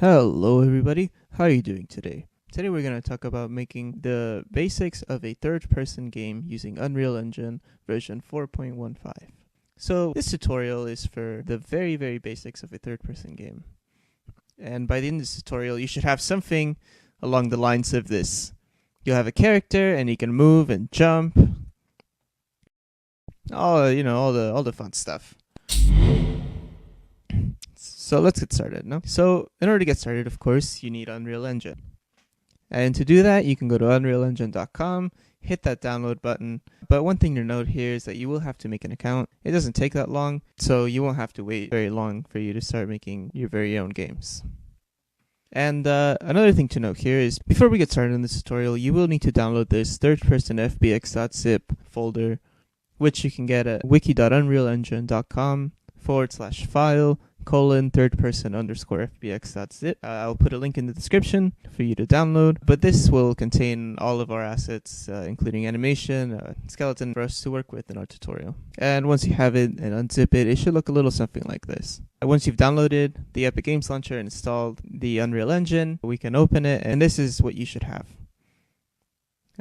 Hello everybody, how are you doing today? Today we're going to talk about making the basics of a third-person game using Unreal Engine version 4.15. So this tutorial is for the very basics of a third-person game. And by the end of this tutorial, you should have something along the lines of this. You'll have a character and he can move and jump. All the fun stuff. So let's get started, no? So in order to get started, of course, you need Unreal Engine. And to do that, you can go to unrealengine.com, hit that download button. But one thing to note here is that you will have to make an account. It doesn't take that long, so you won't have to wait very long for you to start making your very own games. And another thing to note here is, before we get started in this tutorial, you will need to download this third-person fbx.zip folder, which you can get at wiki.unrealengine.com/file :third-person_fbx.zip. I'll put a link in the description for you to download, but this will contain all of our assets, including animation, skeleton for us to work with in our tutorial. And once you have it and unzip it, it should look a little something like this. Once you've downloaded the Epic Games Launcher and installed the Unreal Engine, we can open it, and this is what you should have.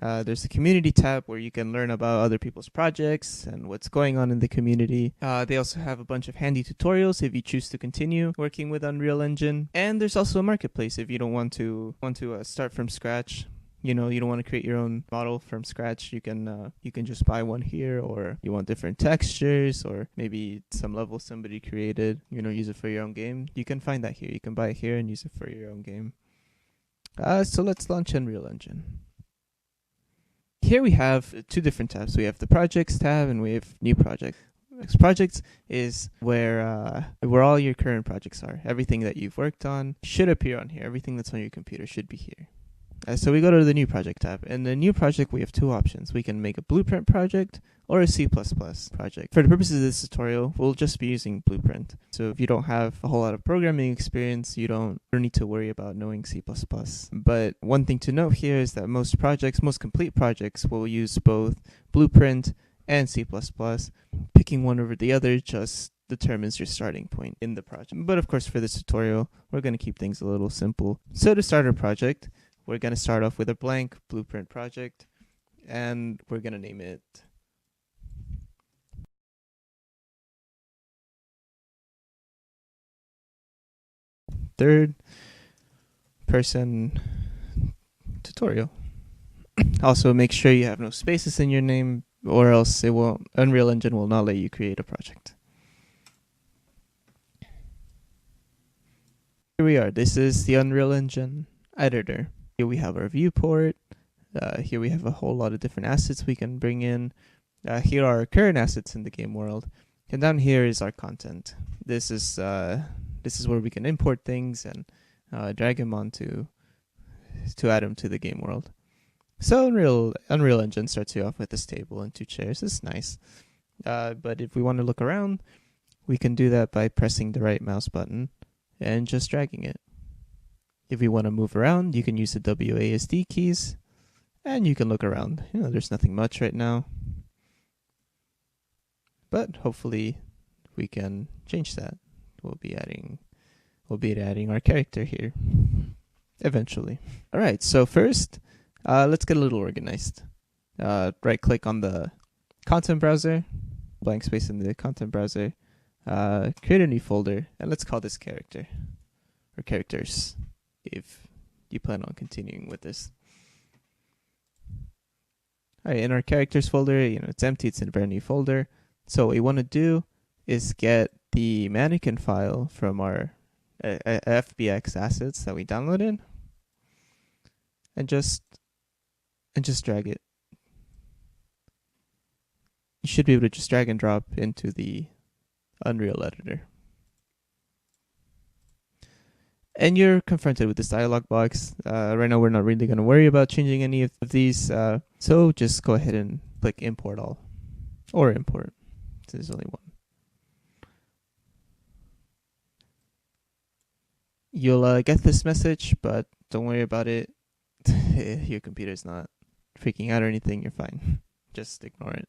There's a community tab where you can learn about other people's projects and what's going on in the community. They also have a bunch of handy tutorials if you choose to continue working with Unreal Engine. And there's also a marketplace if you don't want to start from scratch. You don't want to create your own model from scratch. You can just buy one here, or you want different textures, or maybe some level somebody created. Use it for your own game. You can find that here. You can buy it here and use it for your own game. So let's launch Unreal Engine. Here we have two different tabs. We have the Projects tab and we have New Project. Projects is where all your current projects are. Everything that you've worked on should appear on here. Everything that's on your computer should be here. So we go to the New Project tab. In the New Project, we have two options. We can make a Blueprint project or a C++ project. For the purposes of this tutorial, we'll just be using Blueprint. So if you don't have a whole lot of programming experience, you don't need to worry about knowing C++. But one thing to note here is that most complete projects will use both Blueprint and C++. Picking one over the other just determines your starting point in the project. But of course, for this tutorial, we're going to keep things a little simple. So to start our project, we're going to start off with a blank Blueprint project, and we're going to name it Third Person Tutorial. Also, make sure you have no spaces in your name, or else Unreal Engine will not let you create a project. Here we are. This is the Unreal Engine editor. Here we have our viewport. Here we have a whole lot of different assets we can bring in. Here are our current assets in the game world. And down here is our content. This is where we can import things and drag them onto to add them to the game world. So Unreal Engine starts you off with this table and two chairs. This is nice. But if we want to look around, we can do that by pressing the right mouse button and just dragging it. If you want to move around, you can use the WASD keys, and you can look around. There's nothing much right now, but hopefully we can change that. We'll be adding our character here eventually. All right. So first, let's get a little organized. Right-click on the content browser, blank space in the content browser. Create a new folder, and let's call this character or characters, if you plan on continuing with this. All right, in our characters folder, it's empty. It's in a brand new folder. So what we want to do is get the mannequin file from our FBX assets that we downloaded, and just drag it. You should be able to just drag and drop into the Unreal editor. And you're confronted with this dialog box. Right now, we're not really going to worry about changing any of these. So just go ahead and click Import All, or Import. There's only one. You'll get this message, but don't worry about it. Your computer's not freaking out or anything. You're fine. Just ignore it.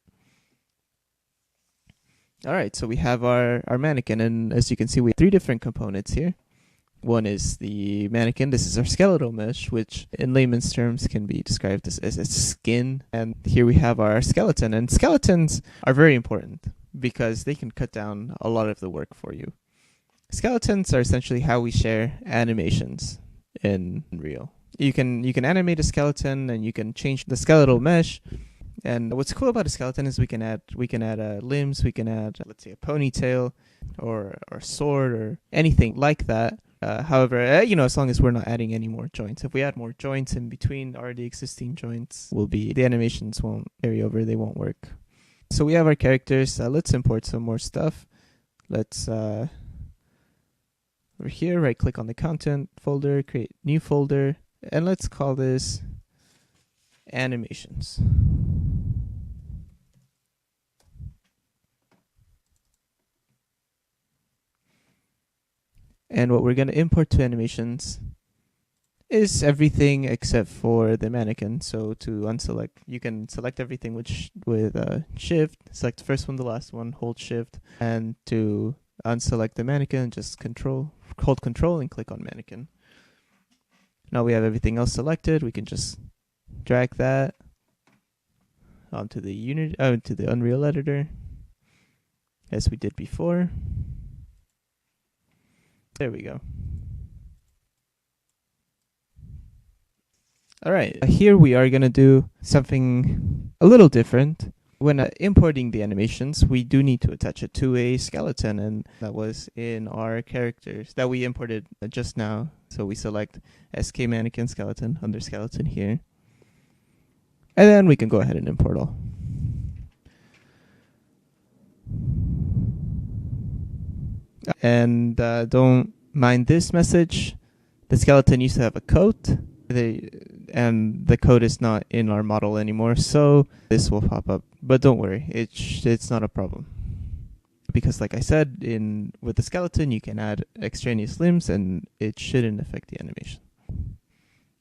All right, so we have our mannequin, and as you can see, we have three different components here. One is the mannequin. This is our skeletal mesh, which in layman's terms can be described as a skin. And here we have our skeleton. And skeletons are very important because they can cut down a lot of the work for you. Skeletons are essentially how we share animations in Unreal. You can animate a skeleton, and you can change the skeletal mesh. And what's cool about a skeleton is we can add limbs, we can add, let's say, a ponytail or a sword or anything like that. However, as long as we're not adding any more joints. If we add more joints in between already existing joints, the animations won't carry over, they won't work. So we have our characters. Let's import some more stuff. Let's over here, right click on the content folder, create new folder, and let's call this animations. And what we're going to import to animations is everything except for the mannequin. So to unselect, you can select everything with shift, select the first one, the last one, hold shift, and to unselect the mannequin, just hold control and click on mannequin. Now we have everything else selected. We can just drag that onto the to the Unreal editor as we did before. There we go. All right, here we are going to do something a little different. When importing the animations, we do need to attach it to a skeleton, and that was in our characters that we imported just now. So we select SK mannequin skeleton under skeleton here. And then we can go ahead and import all. And don't mind this message. The skeleton used to have a coat, and the coat is not in our model anymore, so this will pop up. But don't worry, it's not a problem. Because like I said, with the skeleton, you can add extraneous limbs, and it shouldn't affect the animation.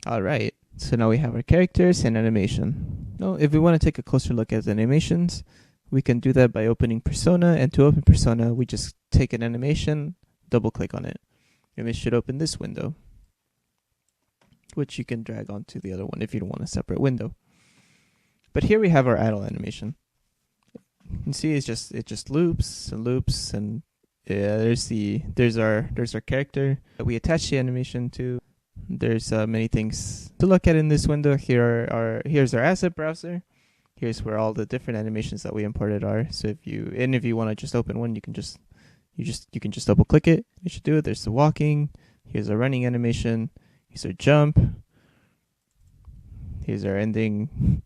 All right, so now we have our characters and animation. Now, if we want to take a closer look at the animations, we can do that by opening Persona, and to open Persona, we just take an animation, double-click on it, and it should open this window, which you can drag onto the other one if you don't want a separate window. But here we have our idle animation. You see, it just loops and loops, and there's our character that we attach the animation to. There's many things to look at in this window. Here's our asset browser. Here's where all the different animations that we imported are. So if you want to just open one, you can just double click it. You should do it. There's the walking. Here's our running animation. Here's our jump. Here's our ending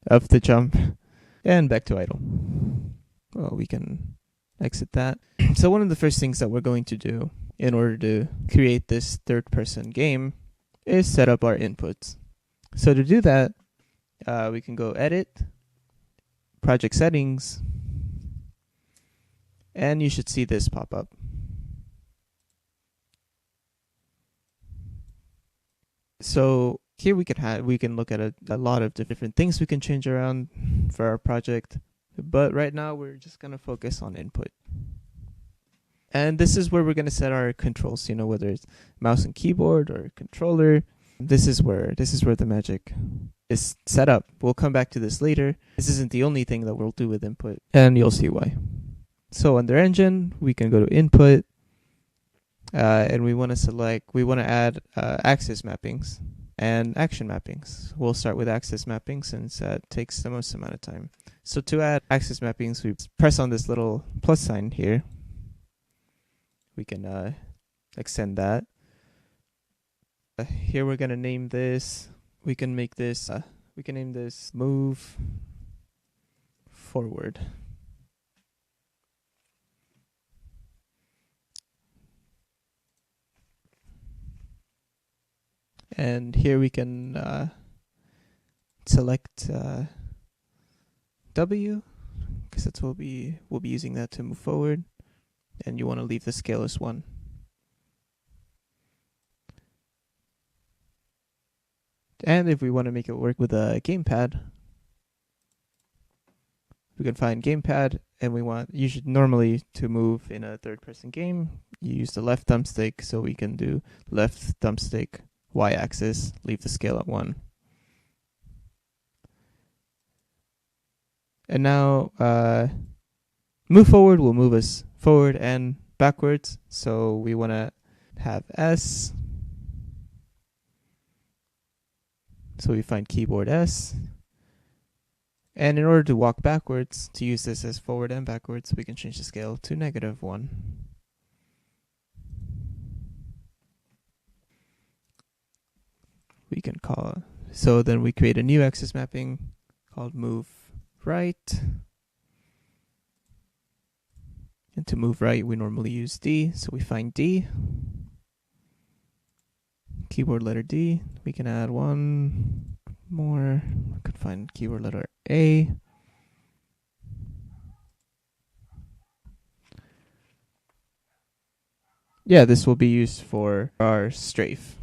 of the jump. And back to idle. Well, we can exit that. So one of the first things that we're going to do in order to create this third-person game is set up our inputs. So to do that, we can go Edit, Project Settings, and you should see this pop up. So here we can look at a lot of different things we can change around for our project, but right now we're just going to focus on input. And this is where we're going to set our controls, whether it's mouse and keyboard or controller. This is where the magic is set up. We'll come back to this later. This isn't the only thing that we'll do with input, and you'll see why. So under engine, we can go to input, and we want to add axis mappings and action mappings. We'll start with axis mappings since that takes the most amount of time. So to add axis mappings, we press on this little plus sign here. We can extend that. Here we're gonna name this. We can make this. We can name this move forward. And here we can select W, because that's what we'll be using that to move forward. And you want to leave the scale as 1. And if we want to make it work with a gamepad, we can find gamepad, and you should normally, to move in a third-person game, you use the left thumbstick, so we can do left thumbstick y-axis, leave the scale at 1. And now move forward will move us forward and backwards. So we want to have S. So we find keyboard S. And in order to walk backwards, to use this as forward and backwards, we can change the scale to -1. We can call, so then we create a new axis mapping called move right. And to move right, we normally use D, so we find D. Keyboard letter D. We can add one more. We could find keyboard letter A. Yeah, this will be used for our strafe.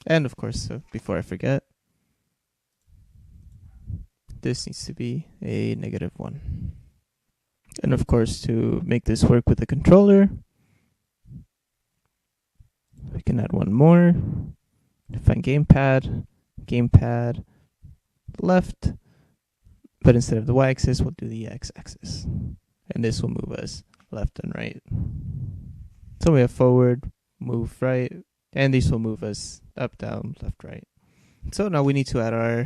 And of course, before I forget, this needs to be a -1. And of course, to make this work with the controller, we can add one more. Find gamepad left, but instead of the y-axis, we'll do the x-axis. And this will move us left and right. So we have forward, move right, and these will move us up, down, left, right. So now we need to add our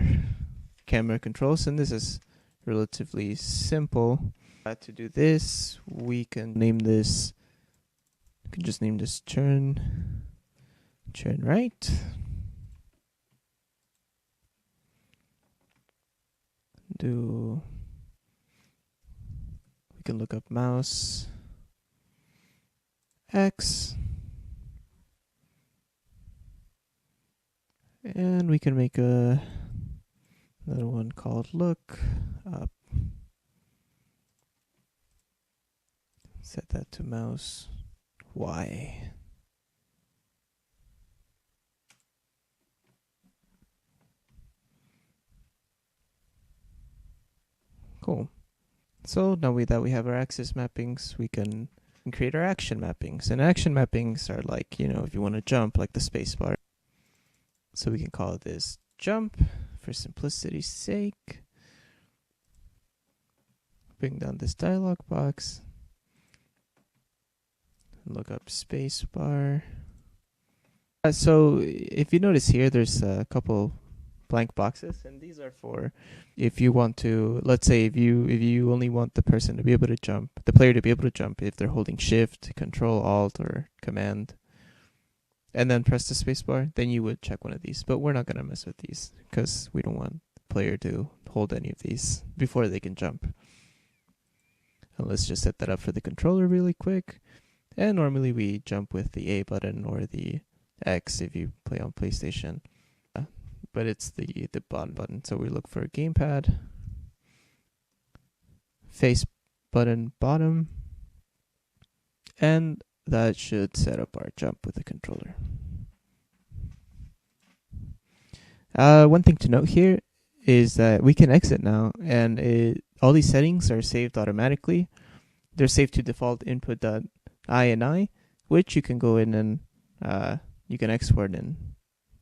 camera controls, and this is relatively simple. To do this, we can name this, we can just name this turn right. We can look up mouse X, and we can make another one called look up. Set that to mouse Y. Cool. So now that we have our axis mappings, we can create our action mappings. And action mappings are like, if you want to jump, like the spacebar. So we can call this jump for simplicity's sake. Bring down this dialog box. Look up spacebar. So if you notice here, there's a couple blank boxes, and these are for if you want to, let's say if you only want the person to be able to jump, the player to be able to jump if they're holding Shift, Control, Alt, or Command, and then press the spacebar, then you would check one of these. But we're not gonna mess with these because we don't want the player to hold any of these before they can jump. And let's just set that up for the controller really quick. And normally we jump with the A button or the X if you play on PlayStation. But it's the bottom button. So we look for gamepad, face button bottom, and that should set up our jump with the controller. One thing to note here is that we can exit now, and all these settings are saved automatically. They're saved to default input.ini, which you can go in and you can export and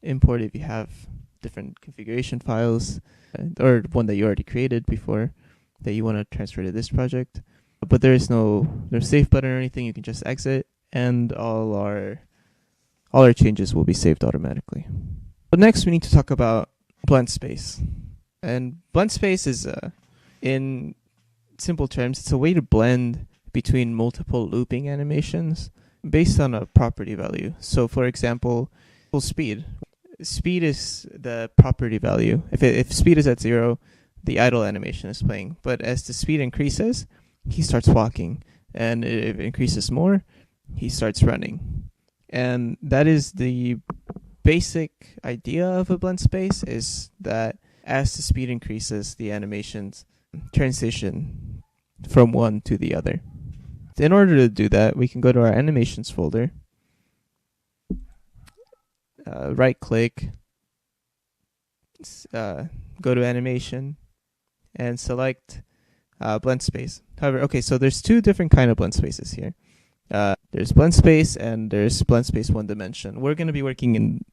import if you have different configuration files or one that you already created before that you want to transfer to this project. But there's no save button or anything. You can just exit, and all our changes will be saved automatically. But next, we need to talk about blend space. And blend space is, in simple terms, it's a way to blend between multiple looping animations based on a property value. So, for example, speed. Speed is the property value. If speed is at 0, the idle animation is playing. But as the speed increases, he starts walking. And if it increases more, he starts running. And that is the basic idea of a blend space, is that as the speed increases, the animations transition from one to the other. In order to do that, we can go to our animations folder, right click, go to animation, and select blend space. However, okay, so there's two different kind of blend spaces here. There's blend space and there's blend space one dimension. We're going to be working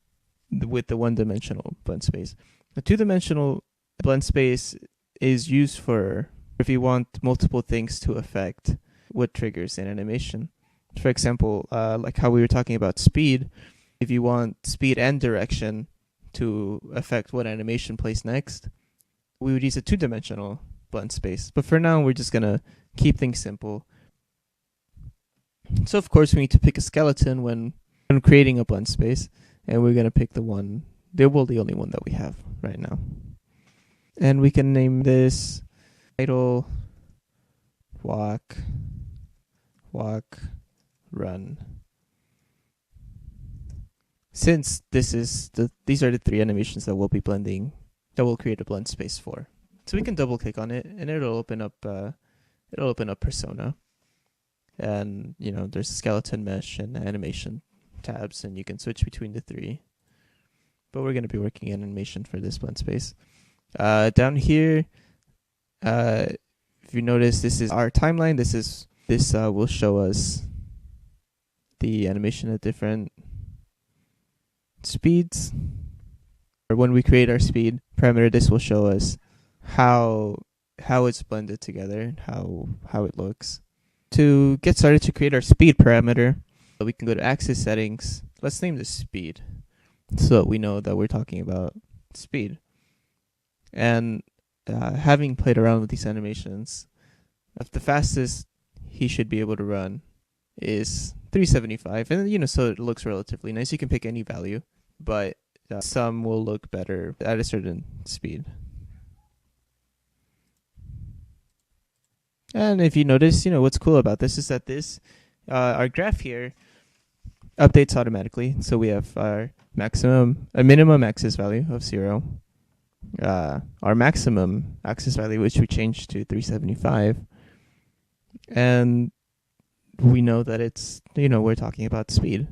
with the one dimensional blend space. The two dimensional blend space is used for if you want multiple things to affect what triggers an animation. For example, like how we were talking about speed, if you want speed and direction to affect what animation plays next, we would use a two-dimensional blend space. But for now, we're just going to keep things simple. So, of course, we need to pick a skeleton when creating a blend space, and we're going to pick the only one that we have right now. And we can name this Idle, Walk, Run. Since these are the three animations that we'll be blending, that we'll create a blend space for. So we can double click on it and it'll open up Persona. And there's skeleton mesh and animation tabs, and you can switch between the three. But we're going to be working in animation for this blend space. Down here, if you notice, this is our timeline. This will show us the animation at different speeds. Or when we create our speed parameter, this will show us how it's blended together, how it looks. To get started to create our speed parameter, we can go to axis settings. Let's name this speed so that we know that we're talking about speed. And having played around with these animations, the fastest he should be able to run is 375, and so it looks relatively nice. You can pick any value, but some will look better at a certain speed. And if you notice, what's cool about this is that our graph here updates automatically. So we have a minimum axis value of 0, our maximum axis value, which we changed to 375, and we know that it's, we're talking about speed.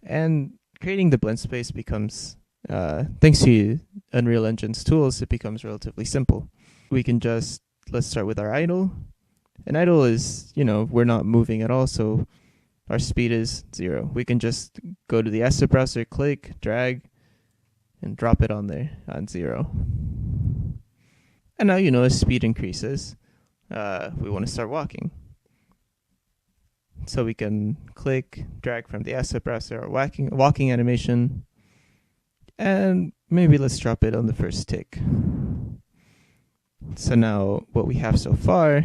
And creating the blend space becomes, thanks to Unreal Engine's tools, it becomes relatively simple. We can let's start with our idle. And idle is, we're not moving at all, so our speed is 0. We can just go to the asset browser, click, drag, and drop it on there on 0. And now, as speed increases, we want to start walking. So we can click, drag from the asset browser or walking animation, and maybe let's drop it on the first tick. So now what we have so far,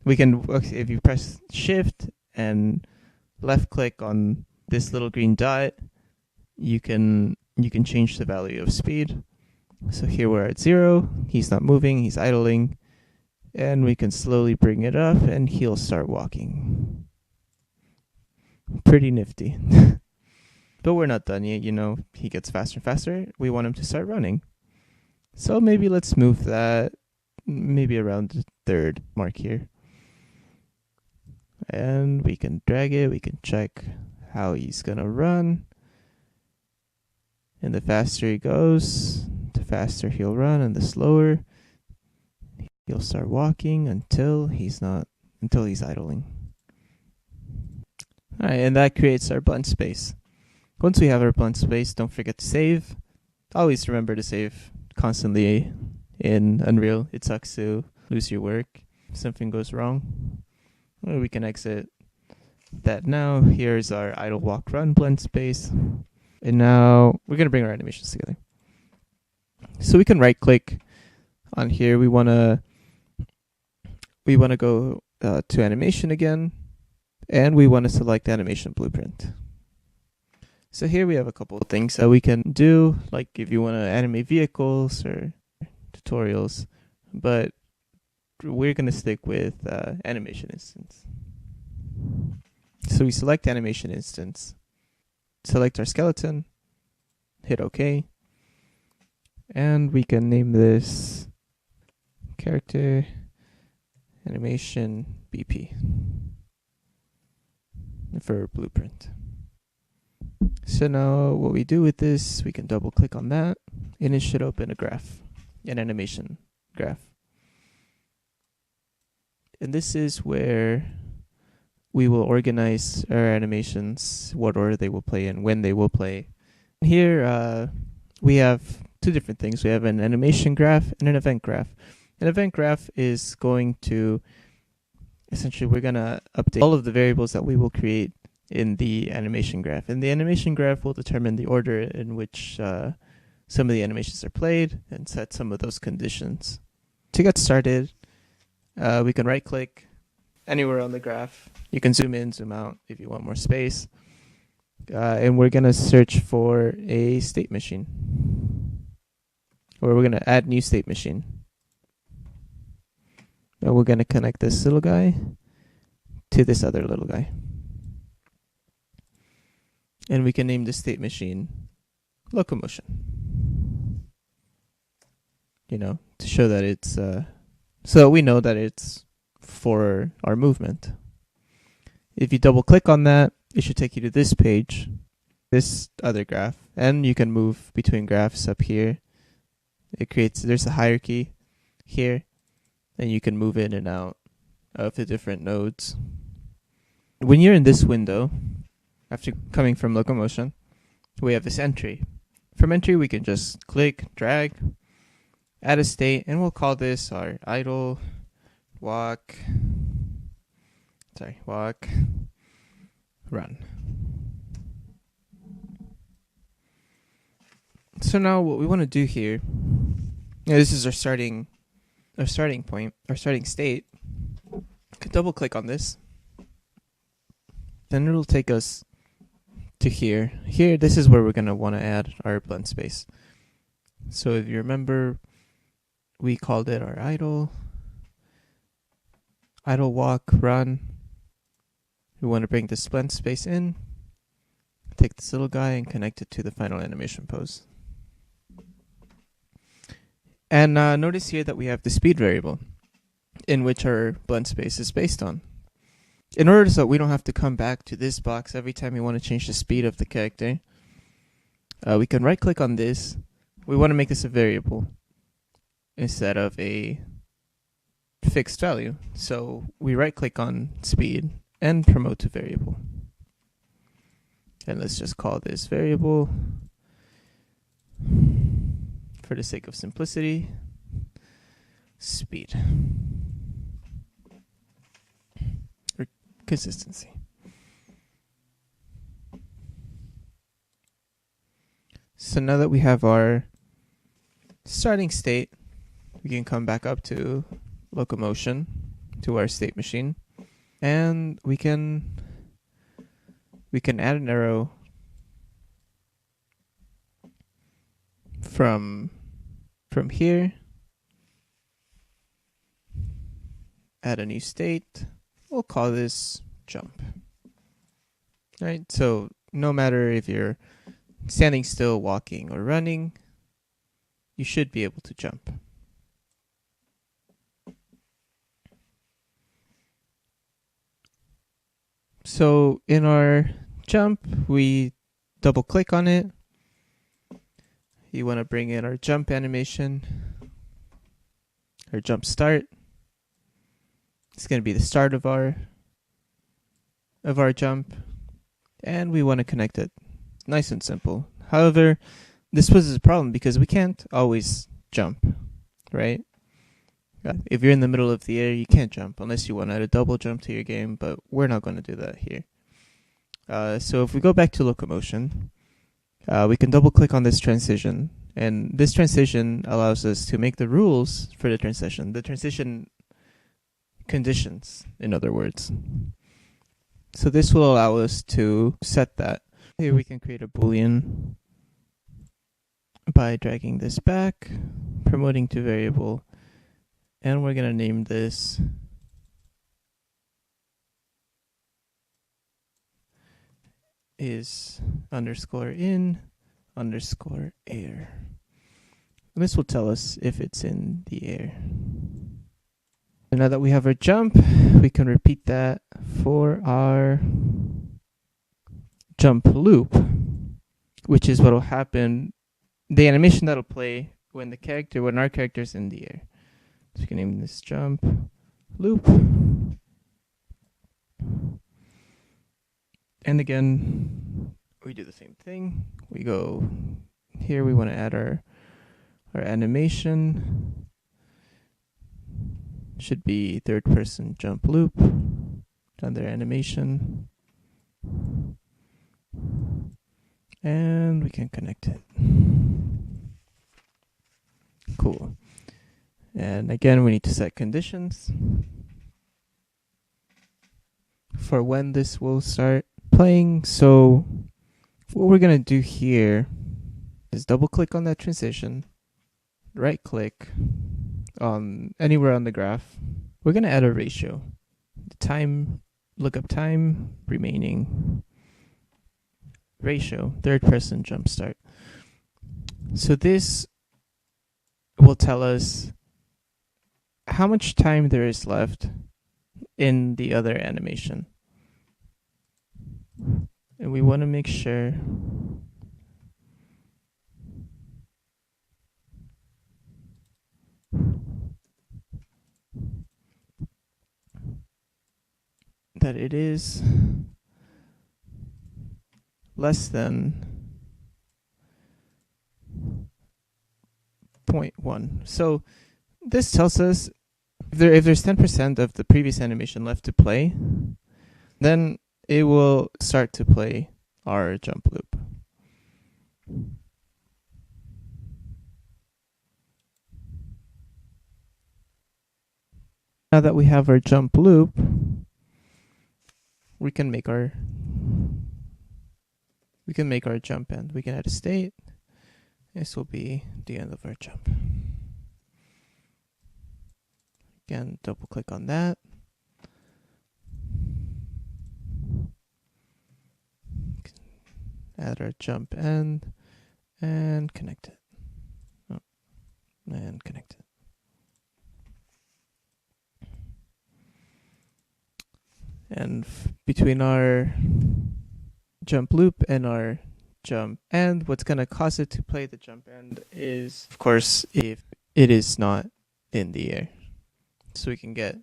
if you press shift and left click on this little green dot, you can change the value of speed. So here we're at 0, he's not moving, he's idling, and we can slowly bring it up and he'll start walking. Pretty nifty. But we're not done yet, he gets faster and faster. We want him to start running. So maybe let's move that maybe around the third mark here. And we can drag it, we can check how he's gonna run. And the faster he goes, the faster he'll run, and the slower he'll start walking until he's idling. Alright, and that creates our blend space. Once we have our blend space, don't forget to save. Always remember to save constantly in Unreal. It sucks to lose your work if something goes wrong. Well, we can exit that now. Here's our idle, walk, run blend space. And now we're going to bring our animations together. So we can right click on here. We want to go to animation again, and we want to select animation blueprint. So here we have a couple of things that we can do, like if you want to animate vehicles or tutorials, but we're going to stick with animation instance. So we select animation instance, select our skeleton, hit OK, and we can name this character animation BP for blueprint. So now what we do with this, we can double click on that and it should open a graph, an animation graph. And this is where we will organize our animations, what order they will play in, when they will play. Here we have two different things. We have an animation graph and an event graph. An event graph is going to, essentially we're going to update all of the variables that we will create in the animation graph. And the animation graph will determine the order in which some of the animations are played and set some of those conditions. To get started, we can right click anywhere on the graph. You can zoom in, zoom out if you want more space. And we're going to search for a state machine. Or we're going to add new state machine. And we're going to connect this little guy to this other little guy. And we can name the state machine locomotion. You know, to show that it's, so that we know that it's for our movement. If you double click on that, it should take you to this page, this other graph, and you can move between graphs up here. There's a hierarchy here, and you can move in and out of the different nodes. When you're in this window, after coming from locomotion, we have this entry. From entry, we can just click, drag, add a state, and we'll call this our idle, walk, run. So now what we want to do here, this is our starting point, our starting state. You can double click on this. Then it'll take us to here. Here, this is where we're going to want to add our blend space. So if you remember, we called it our idle, walk, run. We want to bring this blend space in, take this little guy and connect it to the final animation pose. And notice here that we have the speed variable in which our blend space is based on. In order so we don't have to come back to this box every time we want to change the speed of the character, we can right click on this. We want to make this a variable instead of a fixed value. So we right click on speed and promote to variable. And let's just call this variable, for the sake of simplicity, speed. Or consistency. So now that we have our starting state, we can come back up to locomotion, to our state machine, and we can add an arrow from here, add a new state. We'll call this jump. Right? So no matter if you're standing still, walking, or running, you should be able to jump. So in our jump, we double click on it. You want to bring in our jump animation, our jump start. It's going to be the start of our jump, and we want to connect it. Nice and simple. However, this poses a problem because we can't always jump, right? If you're in the middle of the air, you can't jump unless you want to add a double jump to your game, but we're not going to do that here. So if we go back to locomotion, we can double click on this transition, and this transition allows us to make the rules for the transition conditions, in other words. So this will allow us to set that. Here we can create a boolean by dragging this back, promoting to variable, and we're going to name this is underscore in underscore air. And this will tell us if it's in the air. So now that we have our jump, we can repeat that for our jump loop, which is what will happen, the animation that'll play when our character's in the air. So we can name this jump loop. And again, we do the same thing. We go here, we want to add our animation. Should be third person jump loop. Under animation. And we can connect it. Cool. And again, we need to set conditions for when this will start playing. So what we're going to do here is double click on that transition, right click on anywhere on the graph. We're going to add a ratio. The time, lookup time remaining, ratio, third person jump start. So this will tell us how much time there is left in the other animation. And we want to make sure that it is less than 0.1. So this tells us if there's 10% of the previous animation left to play, then it will start to play our jump loop. Now that we have our jump loop, we can make our jump end. We can add a state. This will be the end of our jump. Again, double click on that. Add our jump end and connect it. Oh, and connect it. And between our jump loop and our jump end, what's going to cause it to play the jump end is, of course, if it is not in the air. So we can get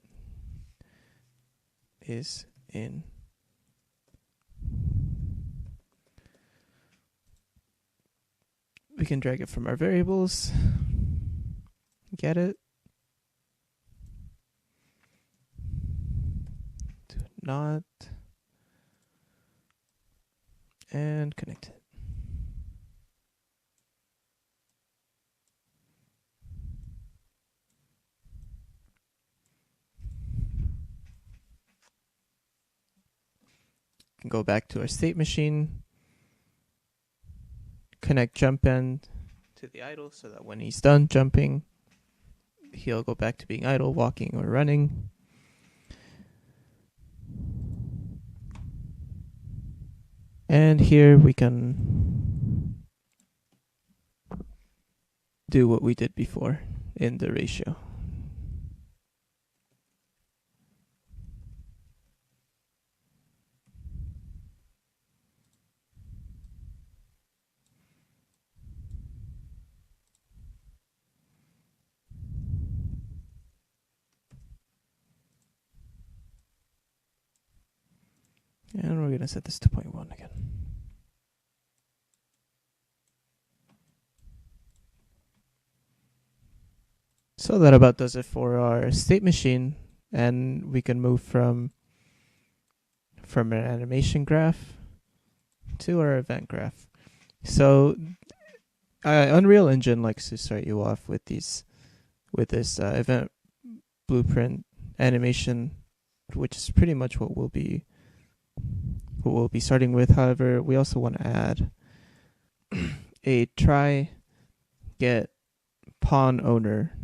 is in. We can drag it from our variables, get it, to not, and connect it. Can go back to our state machine, connect jump end to the idle so that when he's done jumping, he'll go back to being idle, walking or running. And here we can do what we did before in the ratio. And we're going to set this to 0.1 again. So that about does it for our state machine. And we can move from an animation graph to our event graph. So Unreal Engine likes to start you off with this event blueprint animation, which is pretty much what we'll be starting with. However, we also want to add a try get pawn owner.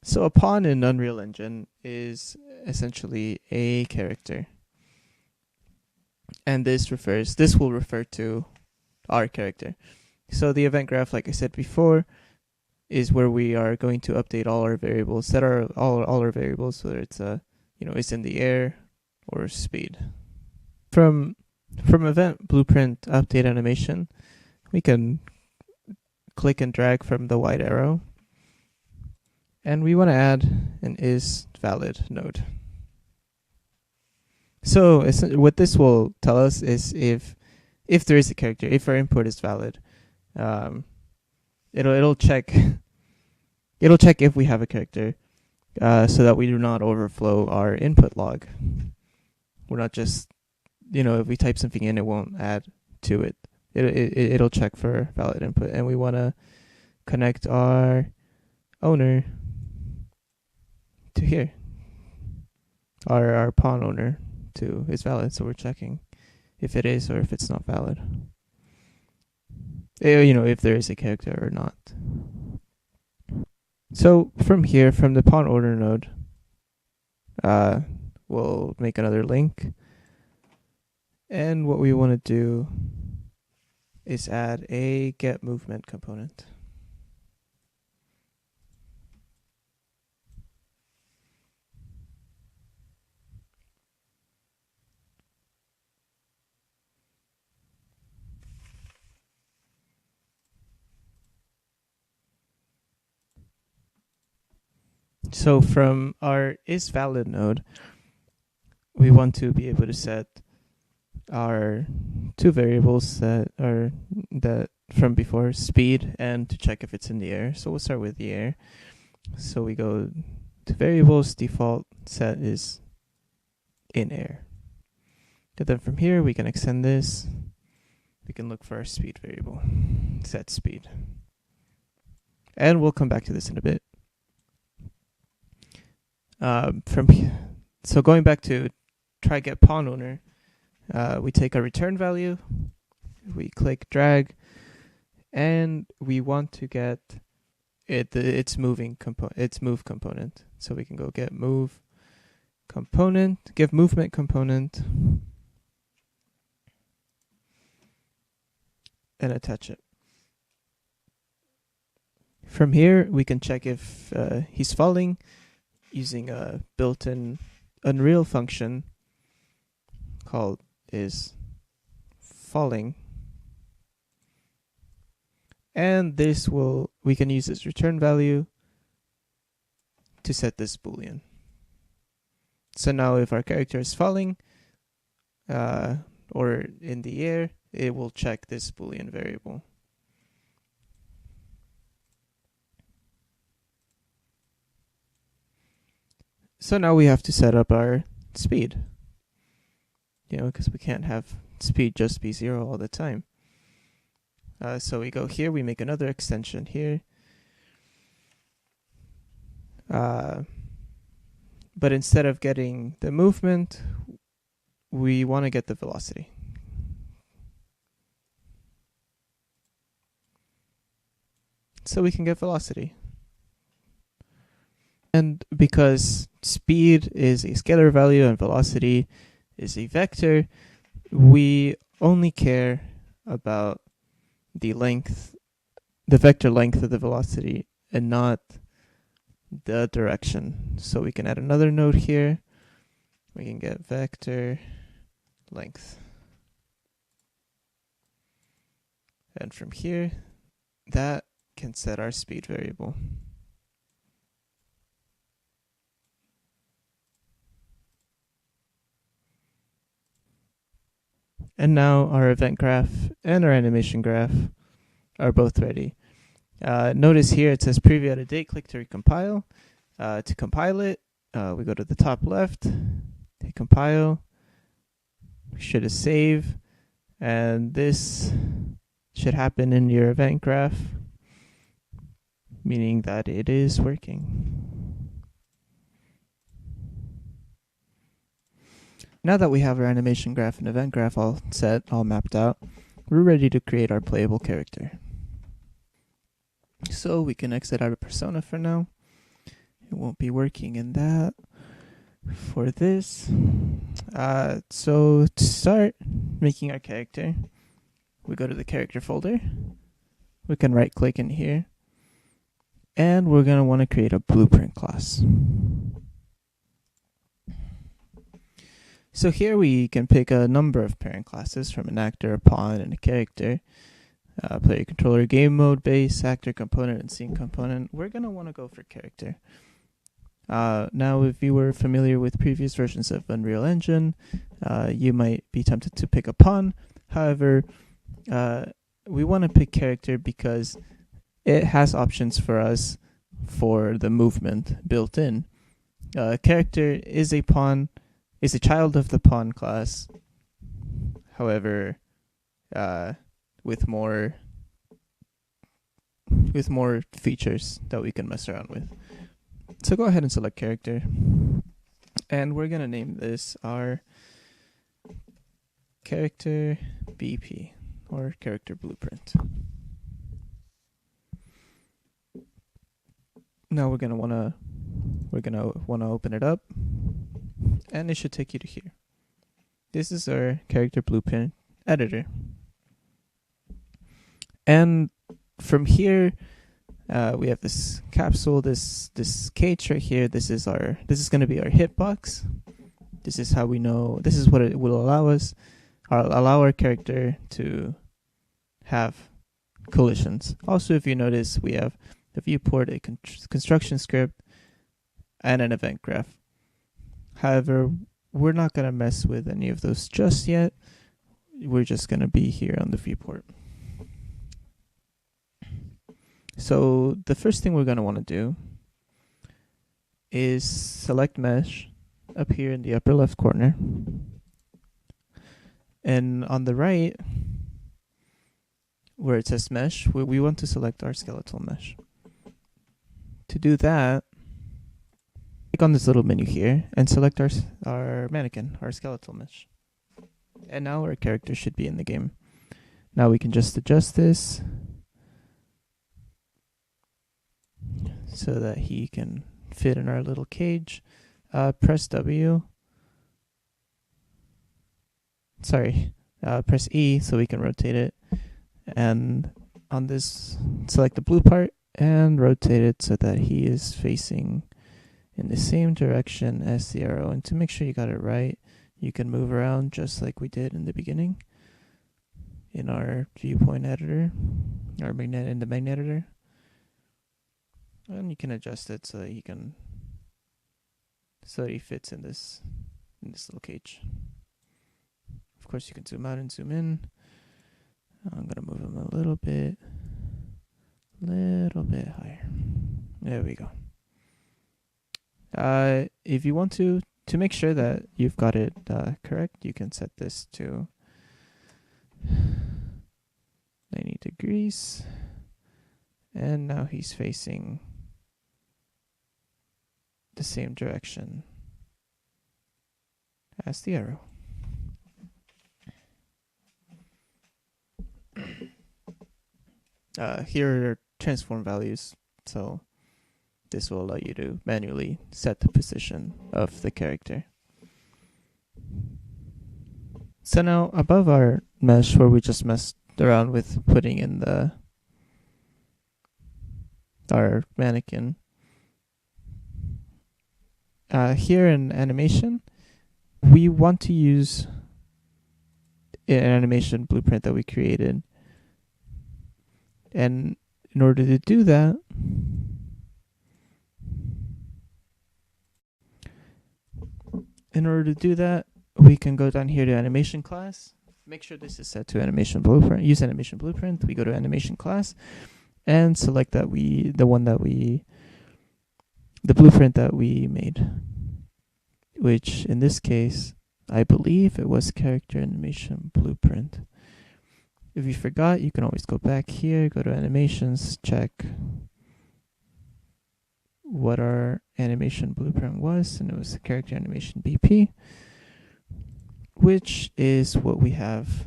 So a pawn in Unreal Engine is essentially a character. And this will refer to our character. So the event graph, like I said before, is where we are going to update all our variables that are all our variables, whether it's it's in the air or speed. From event blueprint update animation, we can click and drag from the white arrow, and we want to add an is valid node. So what this will tell us is if there is a character, if our input is valid, um, it'll check it'll check if we have a character, so that we do not overflow our input log. We're not just, if we type something in, it won't add to it. It'll check for valid input, and we want to connect our owner to here. Our pawn owner to is valid, so we're checking if it is or if it's not valid. If there is a character or not. So from here, from the pawn owner node, we'll make another link. And what we want to do is add a get movement component. So from our isValid node, we want to be able to set our two variables that from before, speed and to check if it's in the air. So we'll start with the air. So we go to variables, default set is in air. And then from here we can extend this. We can look for our speed variable, set speed. And we'll come back to this in a bit. So going back to try get pawn owner, we take our return value, we click drag, and we want to get its move component. So we can go get move component, give movement component, and attach it. From here, we can check if he's falling using a built-in Unreal function called is falling. And we can use this return value to set this boolean. So now if our character is falling or in the air, it will check this boolean variable. So now we have to set up our speed, because we can't have speed just be 0 all the time. So we go here, we make another extension here. But instead of getting the movement, we want to get the velocity. So we can get velocity. And because speed is a scalar value and velocity is a vector, we only care about the vector length of the velocity and not the direction. So we can add another node here. We can get vector length. And from here, that can set our speed variable. And now our event graph and our animation graph are both ready. Notice here it says preview out of date, click to recompile. To compile it, we go to the top left, hit compile, we should save, and this should happen in your event graph, meaning that it is working. Now that we have our animation graph and event graph all set, all mapped out, we're ready to create our playable character. So we can exit out of Persona for now. It won't be working in that. For this, so to start making our character, we go to the character folder. We can right click in here, and we're going to want to create a blueprint class. So here we can pick a number of parent classes from an actor, a pawn, and a character. Player controller, game mode, base, actor component, and scene component. We're going to want to go for character. Now, if you were familiar with previous versions of Unreal Engine, you might be tempted to pick a pawn. However, we want to pick character because it has options for us for the movement built in. Character is a pawn, is a child of the pawn class. However, with more features that we can mess around with. So go ahead and select character, and we're gonna name this our character BP or character blueprint. Now we're gonna wanna open it up, and it should take you to here. This is our character blueprint editor, and from here we have this capsule, this cage right here. This is going to be our hitbox. This is how we know. This is what it will allow our character to have collisions. Also, if you notice, we have the viewport, a construction script, and an event graph. However, we're not going to mess with any of those just yet. We're just going to be here on the viewport. So the first thing we're going to want to do is select mesh up here in the upper left corner. And on the right, where it says mesh, we want to select our skeletal mesh. To do that, click on this little menu here and select our mannequin, our skeletal mesh. And now our character should be in the game. Now we can just adjust this so that he can fit in our little cage. Press W. Press E so we can rotate it. And on this, select the blue part and rotate it so that he is facing in the same direction as the arrow. And to make sure you got it right, you can move around just like we did in the beginning in our viewpoint editor, in the main editor. And you can adjust it so that he fits in this little cage. Of course, you can zoom out and zoom in. I'm gonna move him a little bit higher. There we go. If you want to make sure that you've got it correct, you can set this to 90 degrees. And now he's facing the same direction as the arrow. Here are transform values, so this will allow you to manually set the position of the character. So now above our mesh, where we just messed around with putting in our mannequin, here in animation, we want to use an animation blueprint that we created. And in order to do that, we can go down here to animation class. Make sure this is set to animation blueprint. Use animation blueprint. We go to animation class and select the blueprint that we made, which in this case, I believe it was character animation blueprint. If you forgot, you can always go back here, go to animations, check what our animation blueprint was, and it was character animation BP, which is what we have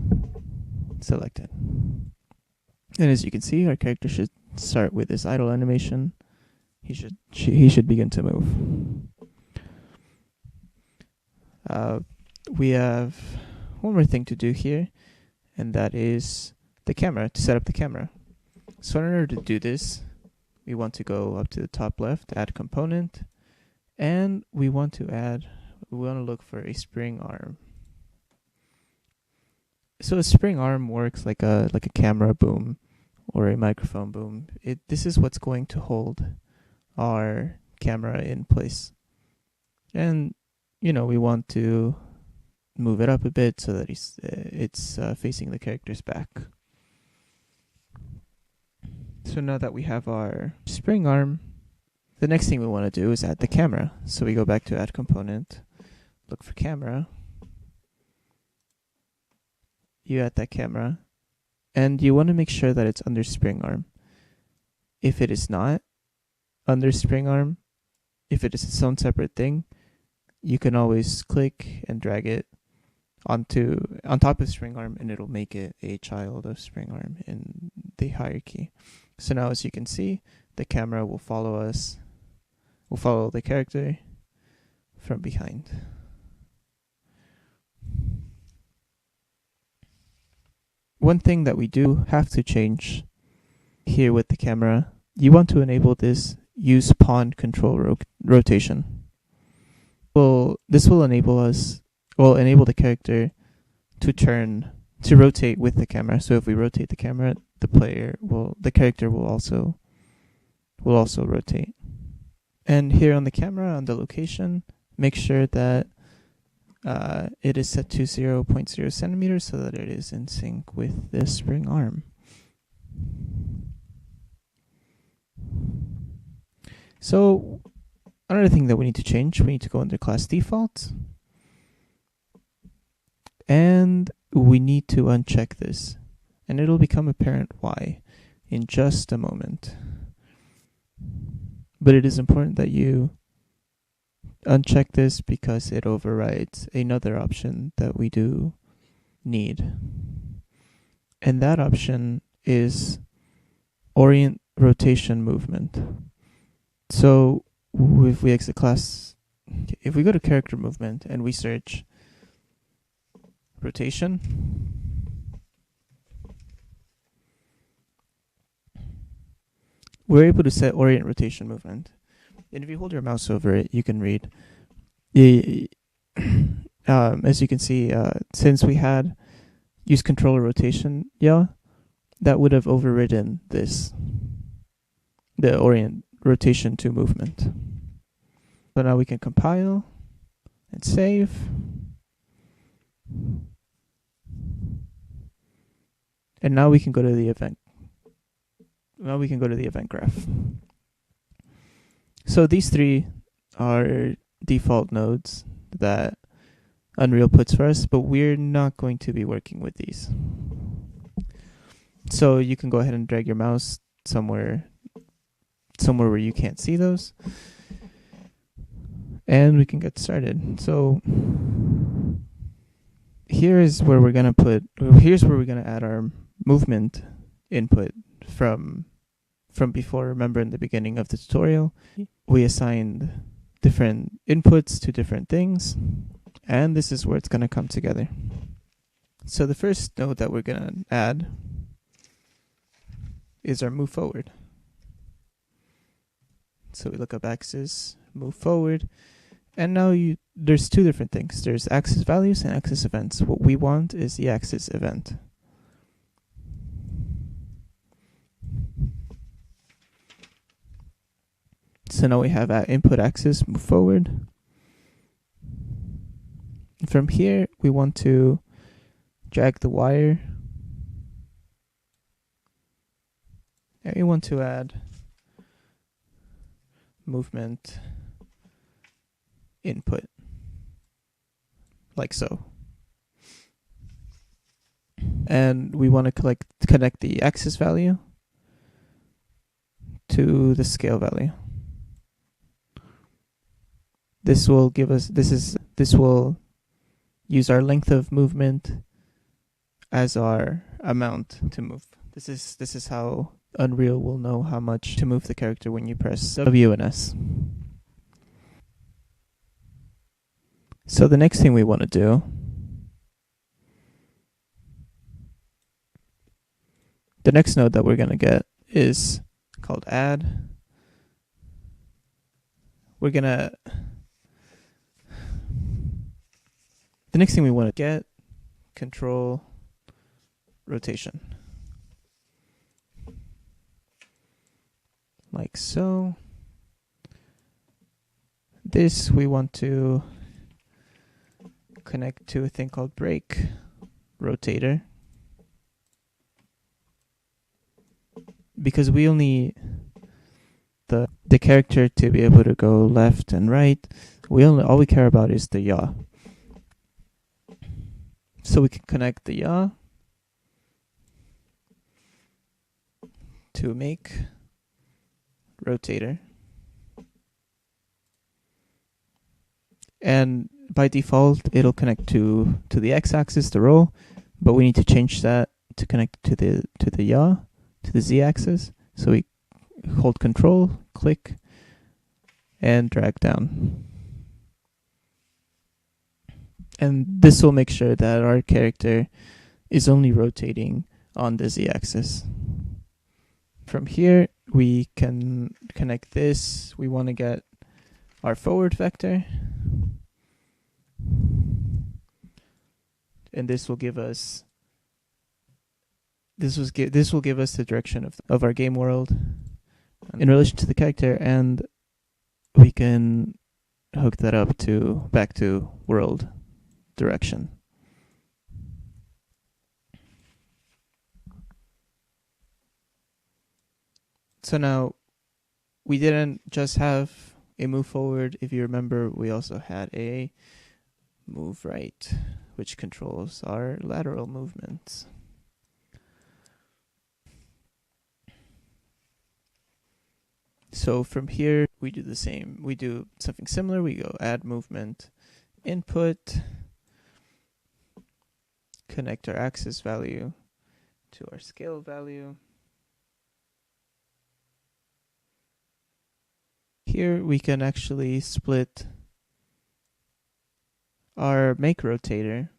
selected. And as you can see, our character should start with this idle animation. He should begin to move. We have one more thing to do here, and that is the camera, to set up the camera. So in order to do this, we want to go up to the top left, add component, and we want to look for a spring arm. So a spring arm works like a camera boom or a microphone boom. This is what's going to hold our camera in place. And, we want to move it up a bit so that it's facing the character's back. So now that we have our spring arm, the next thing we want to do is add the camera. So we go back to add component, look for camera. You add that camera, and you want to make sure that it's under spring arm. If it is not under spring arm, if it is its own separate thing, you can always click and drag it on top of spring arm, and it'll make it a child of spring arm in the hierarchy. So now, as you can see, the camera will follow the character from behind. One thing that we do have to change here with the camera, you want to enable this use pawn control rotation. Well, this will enable the character to rotate with the camera. So if we rotate the camera, the character will also rotate. And here on the camera, on the location, make sure that it is set to 0.0 centimeters so that it is in sync with the spring arm. So another thing that we need to change, we need to go under class default, and we need to uncheck this, and it'll become apparent why in just a moment. But it is important that you uncheck this because it overrides another option that we do need. And that option is orient rotation movement. So if we exit class, if we go to character movement and we search rotation, we're able to set orient rotation movement. And if you hold your mouse over it, you can read. As you can see, since we had use controller rotation, that would have overridden the orient rotation to movement. So now we can compile and save. And now we can go to the event. Now we can go to the event graph. So these three are default nodes that Unreal puts for us, but we're not going to be working with these. So you can go ahead and drag your mouse somewhere where you can't see those. And we can get started. So here's where we're going to add our movement input from before. Remember, in the beginning of the tutorial, we assigned different inputs to different things, and this is where it's going to come together. So the first node that we're going to add is our move forward. So we look up axis, move forward, and now there's two different things. There's axis values and axis events. What we want is the axis event. So now we have our input axis, move forward. From here, we want to drag the wire. And we want to add movement input, like so. And we want to connect the axis value to the scale value. This will use our length of movement as our amount to move. This is how Unreal will know how much to move the character when you press W and S. So the next thing we want to do, the next node that we're going to get is called add. The next thing we want to get, control rotation. Like so. this we want to connect to a thing called break rotator, because we only the character to be able to go left and right. All we care about is the yaw. So we can connect the yaw to make rotator. And by default, it'll connect to the x-axis, the roll, but we need to change that to connect to the yaw, to the z-axis. So we hold Control, click, and drag down. And this will make sure that our character is only rotating on the z-axis. From here, we can connect this. We want to get our forward vector. And this will give us this will give us the direction of our game world in relation to the character, and we can hook that up back to world direction. So now we didn't just have a move forward. If you remember, we also had a move right, which controls our lateral movements. So from here, we do the same. We do something similar. We go add movement input, connect our axis value to our scale value. Here we can actually split our make rotator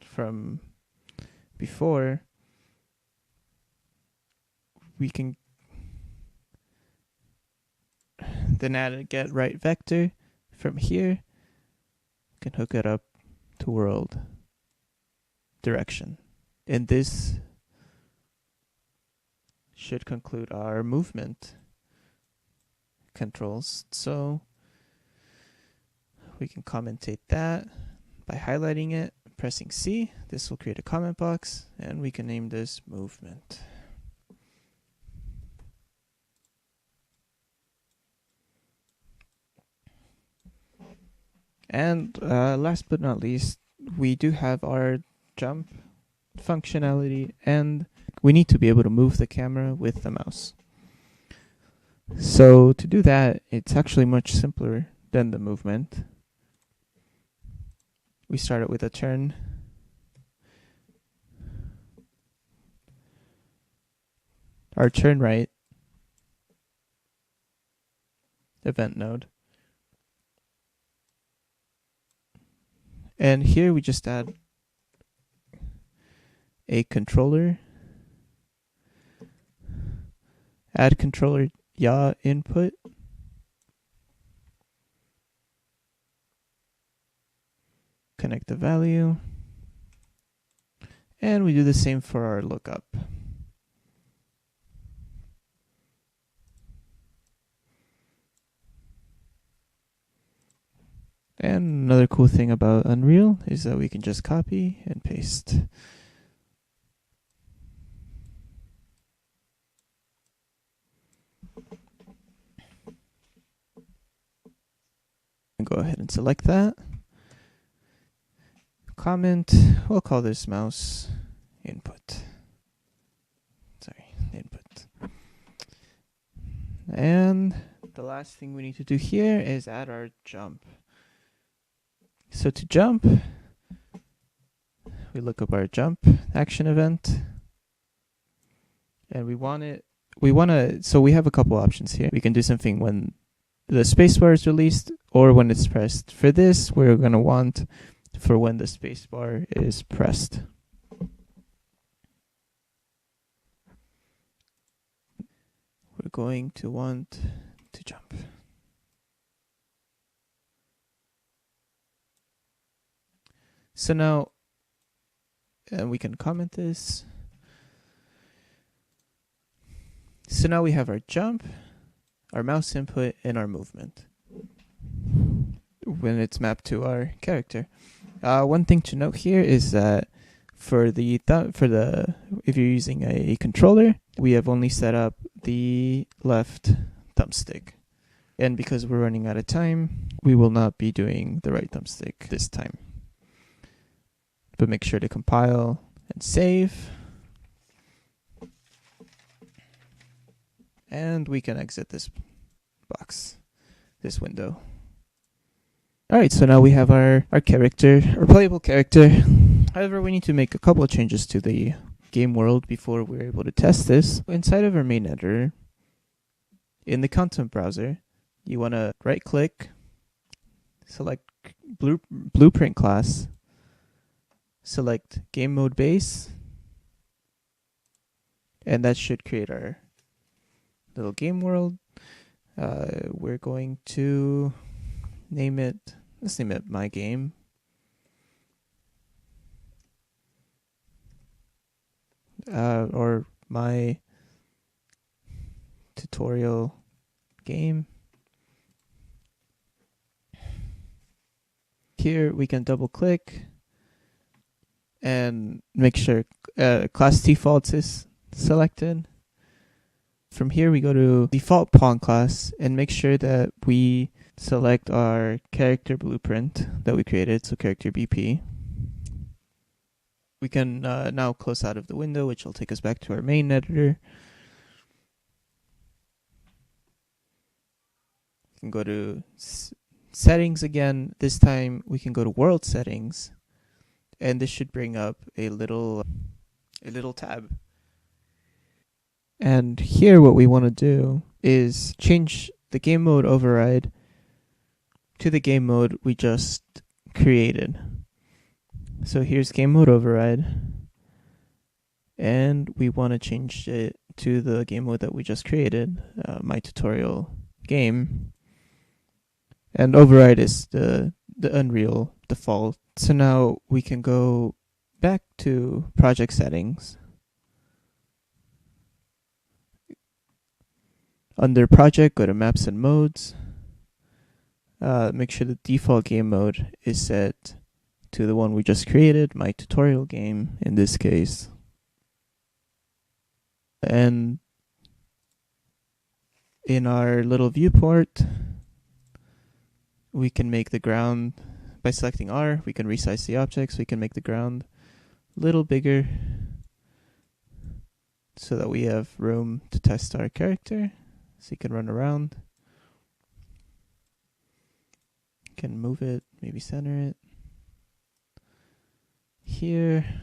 from before. We can then add a get right vector. From here, we can hook it up to world direction. And this should conclude our movement controls. So we can commentate that by highlighting it, pressing C. This will create a comment box, and we can name this movement. And last but not least, we do have our jump functionality, and we need to be able to move the camera with the mouse. So to do that, it's actually much simpler than the movement. We start it with a turn. Our turn right event node. And here we just add a controller. Add controller yaw input. Connect the value. And we do the same for our lookup. And another cool thing about Unreal is that we can just copy and paste. Go ahead and select that. Comment, we'll call this mouse input. Sorry, input. And the last thing we need to do here is add our jump. So to jump, we look up our jump action event, and so we have a couple options here. We can do something when the spacebar is released or when it's pressed. For this, we're going to want for when the spacebar is pressed. We're going to want to jump. So now, we can comment this. So now we have our jump, our mouse input, and our movement when it's mapped to our character. One thing to note here is that if you're using a controller, we have only set up the left thumbstick. And because we're running out of time, we will not be doing the right thumbstick this time. But make sure to compile and save. And we can exit this box, this window. Alright, so now we have our character, our playable character. However, we need to make a couple of changes to the game world before we're able to test this. Inside of our main editor, in the content browser, you want to right click, select blueprint class, select game mode base, and that should create our little game world. We're going to name it, let's name it My Game. Or My Tutorial Game. Here we can double click and make sure class defaults is selected. From here we go to default pawn class and make sure that we select our character blueprint that we created, so character BP. We can now close out of the window, which will take us back to our main editor. We can go to settings again. This time we can go to world settings, and this should bring up a little tab. And here what we want to do is change the game mode override to the game mode we just created. So here's game mode override, and we want to change it to the game mode that we just created, My Tutorial Game. And override is the Unreal default. So now we can go back to project settings. Under project, go to maps and modes. Make sure the default game mode is set to the one we just created, My Tutorial Game in this case. And in our little viewport, we can make the ground, by selecting R, we can resize the objects. We can make the ground a little bigger so that we have room to test our character. So you can run around. You can move it, maybe center it. Here.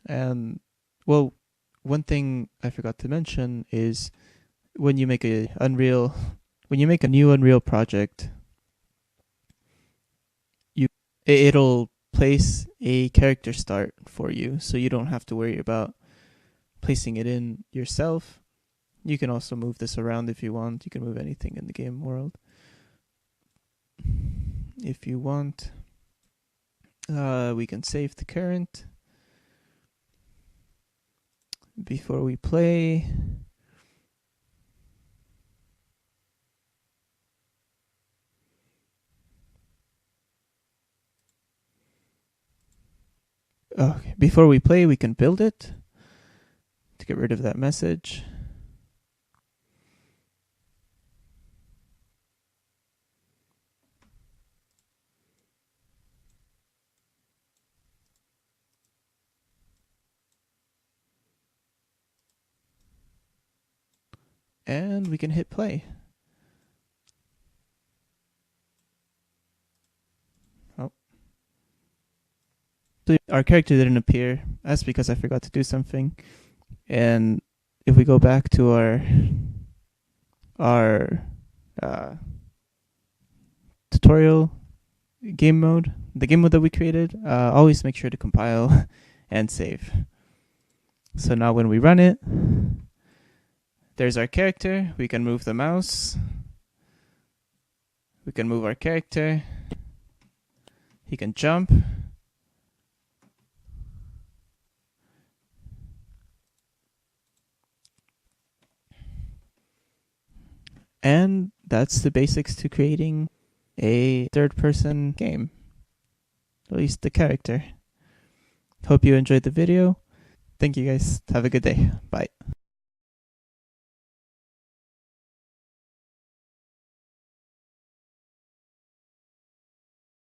And, well, one thing I forgot to mention is when you make a new Unreal project, it'll place a character start for you, so you don't have to worry about placing it in yourself. You can also move this around if you want. You can move anything in the game world if you want. We can save the current before we play. Okay, before we play, we can build it to get rid of that message. And we can hit play. Oh. So our character didn't appear. That's because I forgot to do something. And if we go back to our tutorial game mode, the game mode that we created, always make sure to compile and save. So now when we run it, there's our character. We can move the mouse. We can move our character. He can jump. And that's the basics to creating a third-person game. At least the character. Hope you enjoyed the video. Thank you guys. Have a good day. Bye.